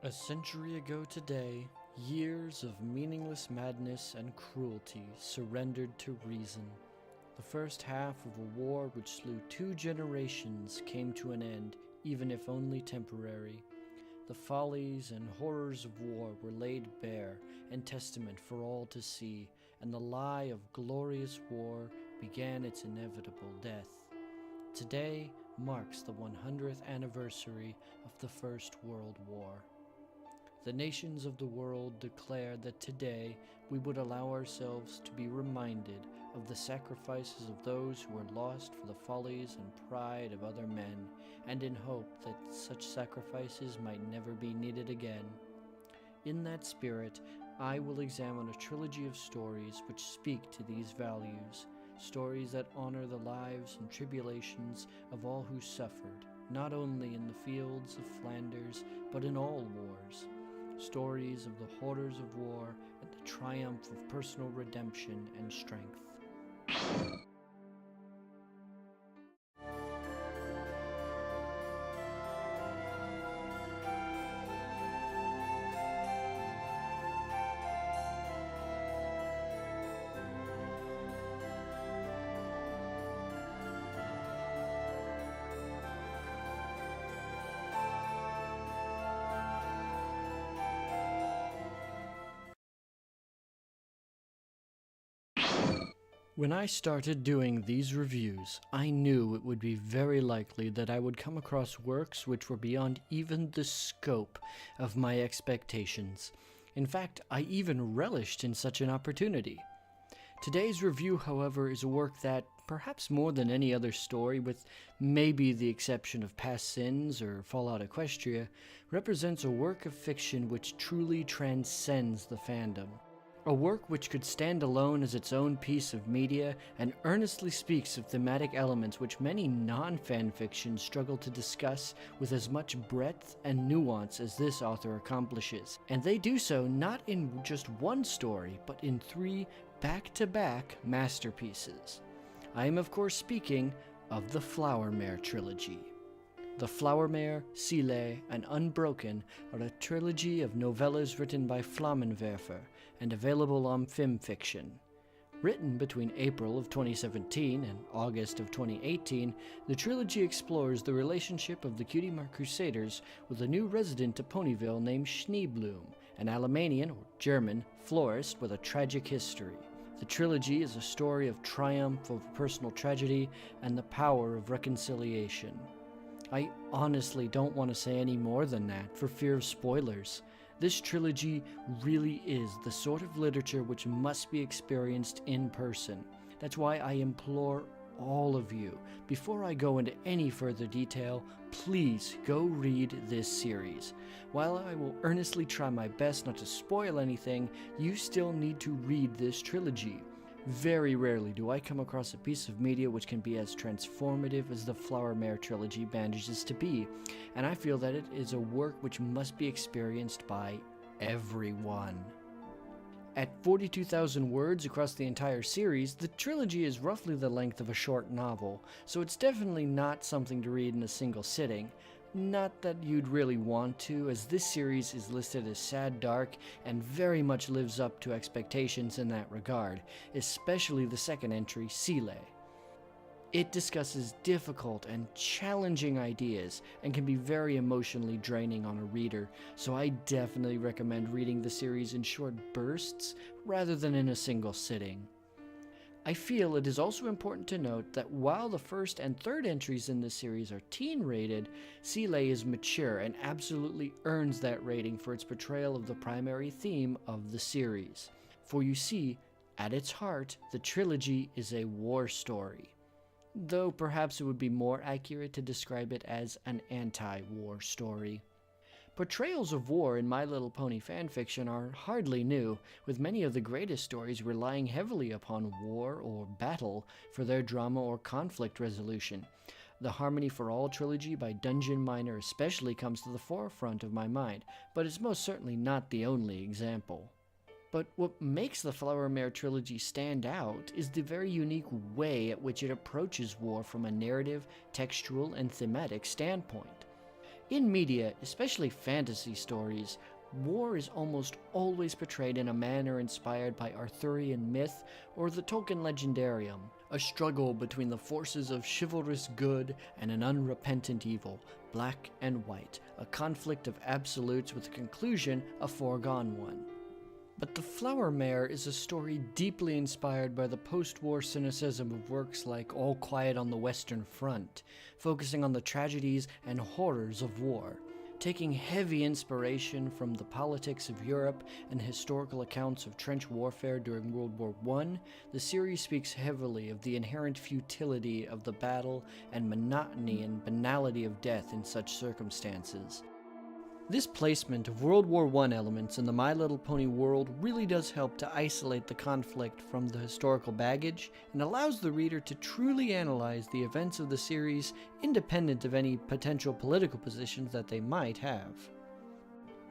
A century ago today, years of meaningless madness and cruelty surrendered to reason. The first half of a war which slew 2 generations came to an end, even if only temporary. The follies and horrors of war were laid bare in testament for all to see, and the lie of glorious war began its inevitable death. Today marks the 100th anniversary of the First World War. The nations of the world declared that today we would allow ourselves to be reminded of the sacrifices of those who were lost for the follies and pride of other men, and in hope that such sacrifices might never be needed again. In that spirit, I will examine a trilogy of stories which speak to these values, stories that honor the lives and tribulations of all who suffered, not only in the fields of Flanders, but in all wars. Stories of the horrors of war and the triumph of personal redemption and strength. When I started doing these reviews, I knew it would be very likely that I would come across works which were beyond even the scope of my expectations. In fact, I even relished in such an opportunity. Today's review, however, is a work that, perhaps more than any other story, with maybe the exception of Past Sins or Fallout Equestria, represents a work of fiction which truly transcends the fandom. A work which could stand alone as its own piece of media and earnestly speaks of thematic elements which many non-fan fictions struggle to discuss with as much breadth and nuance as this author accomplishes. And they do so not in just one story, but in 3 back-to-back masterpieces. I am of course speaking of the Flammenwerfer trilogy. The Flammenwerfer, Seele, and Unbroken are a trilogy of novellas written by Flammenwerfer and available on FimFiction. Written between April of 2017 and August of 2018, the trilogy explores the relationship of the Cutie Mark Crusaders with a new resident to Ponyville named Schneebloom, an Alemannian or German florist with a tragic history. The trilogy is a story of triumph over personal tragedy and the power of reconciliation. I honestly don't want to say any more than that for fear of spoilers. This trilogy really is the sort of literature which must be experienced in person. That's why I implore all of you, before I go into any further detail, please go read this series. While I will earnestly try my best not to spoil anything, you still need to read this trilogy. Very rarely do I come across a piece of media which can be as transformative as the Flammenwerfer trilogy manages to be, and I feel that it is a work which must be experienced by everyone. At 42,000 words across the entire series, the trilogy is roughly the length of a short novel, so it's definitely not something to read in a single sitting. Not that you'd really want to, as this series is listed as sad, dark, and very much lives up to expectations in that regard, especially the second entry, Seele. It discusses difficult and challenging ideas and can be very emotionally draining on a reader, so I definitely recommend reading the series in short bursts rather than in a single sitting. I feel it is also important to note that while the first and third entries in this series are teen-rated, Seele is mature and absolutely earns that rating for its portrayal of the primary theme of the series. For you see, at its heart, the trilogy is a war story. Though perhaps it would be more accurate to describe it as an anti-war story. Portrayals of war in My Little Pony fanfiction are hardly new, with many of the greatest stories relying heavily upon war or battle for their drama or conflict resolution. The Harmony for All trilogy by Dungeon Miner especially comes to the forefront of my mind, but is most certainly not the only example. But what makes the Flammenwerfer trilogy stand out is the very unique way at which it approaches war from a narrative, textual, and thematic standpoint. In media, especially fantasy stories, war is almost always portrayed in a manner inspired by Arthurian myth or the Tolkien legendarium, a struggle between the forces of chivalrous good and an unrepentant evil, black and white, a conflict of absolutes with a conclusion a foregone one. But The Flower Mare is a story deeply inspired by the post-war cynicism of works like All Quiet on the Western Front, focusing on the tragedies and horrors of war. Taking heavy inspiration from the politics of Europe and historical accounts of trench warfare during World War I, the series speaks heavily of the inherent futility of the battle and monotony and banality of death in such circumstances. This placement of World War I elements in the My Little Pony world really does help to isolate the conflict from the historical baggage and allows the reader to truly analyze the events of the series independent of any potential political positions that they might have.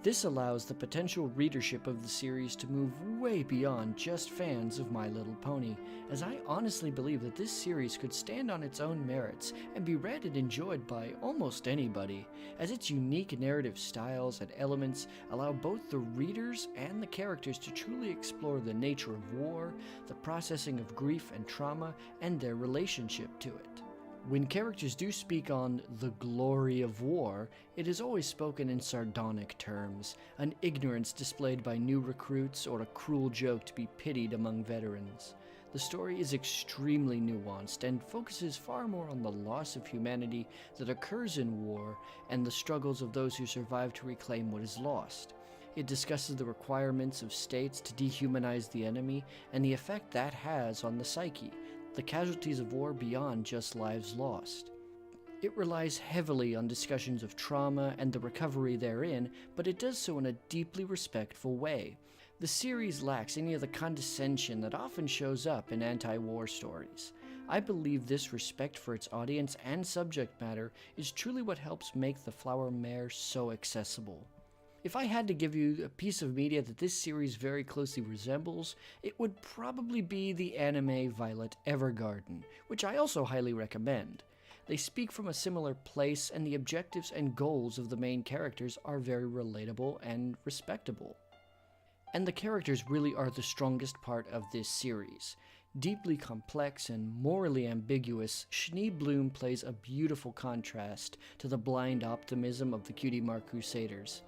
This allows the potential readership of the series to move way beyond just fans of My Little Pony, as I honestly believe that this series could stand on its own merits and be read and enjoyed by almost anybody, as its unique narrative styles and elements allow both the readers and the characters to truly explore the nature of war, the processing of grief and trauma, and their relationship to it. When characters do speak on the glory of war, it is always spoken in sardonic terms, an ignorance displayed by new recruits or a cruel joke to be pitied among veterans. The story is extremely nuanced and focuses far more on the loss of humanity that occurs in war and the struggles of those who survive to reclaim what is lost. It discusses the requirements of states to dehumanize the enemy and the effect that has on the psyche, the casualties of war beyond just lives lost. It relies heavily on discussions of trauma and the recovery therein, but it does so in a deeply respectful way. The series lacks any of the condescension that often shows up in anti-war stories. I believe this respect for its audience and subject matter is truly what helps make The Flower Mare so accessible. If I had to give you a piece of media that this series very closely resembles, it would probably be the anime Violet Evergarden, which I also highly recommend. They speak from a similar place, and the objectives and goals of the main characters are very relatable and respectable. And the characters really are the strongest part of this series. Deeply complex and morally ambiguous, Schneebloom plays a beautiful contrast to the blind optimism of the Cutie Mark Crusaders.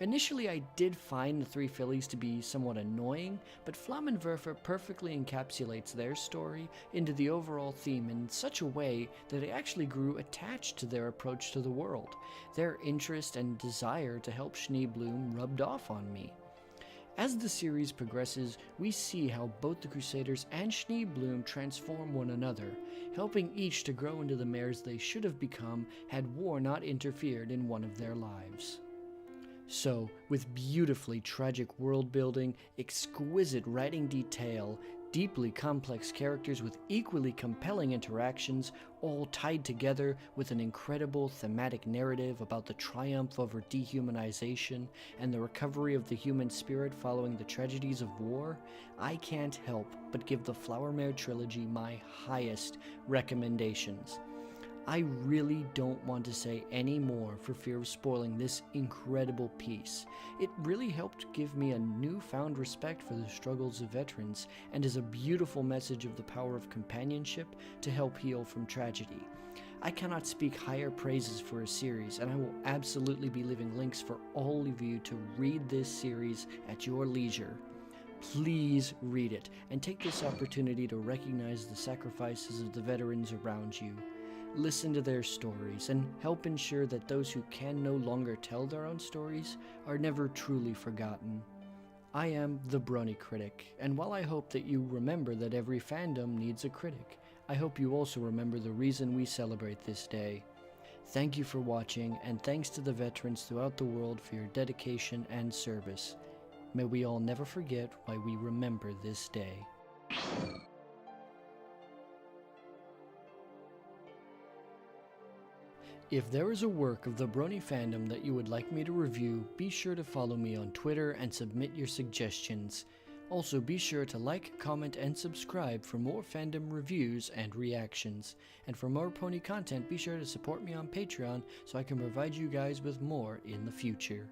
Initially, I did find the three fillies to be somewhat annoying, but Flammenwerfer perfectly encapsulates their story into the overall theme in such a way that I actually grew attached to their approach to the world. Their interest and desire to help Schneebloom rubbed off on me. As the series progresses, we see how both the Crusaders and Schneebloom transform one another, helping each to grow into the mares they should have become had war not interfered in one of their lives. So, with beautifully tragic world building, exquisite writing detail, deeply complex characters with equally compelling interactions, all tied together with an incredible thematic narrative about the triumph over dehumanization and the recovery of the human spirit following the tragedies of war, I can't help but give the Flower Mare Trilogy my highest recommendations. I really don't want to say any more for fear of spoiling this incredible piece. It really helped give me a newfound respect for the struggles of veterans and is a beautiful message of the power of companionship to help heal from tragedy. I cannot speak higher praises for a series, and I will absolutely be leaving links for all of you to read this series at your leisure. Please read it and take this opportunity to recognize the sacrifices of the veterans around you. Listen to their stories, and help ensure that those who can no longer tell their own stories are never truly forgotten. I am the Brony Critic, and while I hope that you remember that every fandom needs a critic, I hope you also remember the reason we celebrate this day. Thank you for watching, and thanks to the veterans throughout the world for your dedication and service. May we all never forget why we remember this day. If there is a work of the Brony fandom that you would like me to review, be sure to follow me on Twitter and submit your suggestions. Also, be sure to like, comment, and subscribe for more fandom reviews and reactions. And for more pony content, be sure to support me on Patreon so I can provide you guys with more in the future.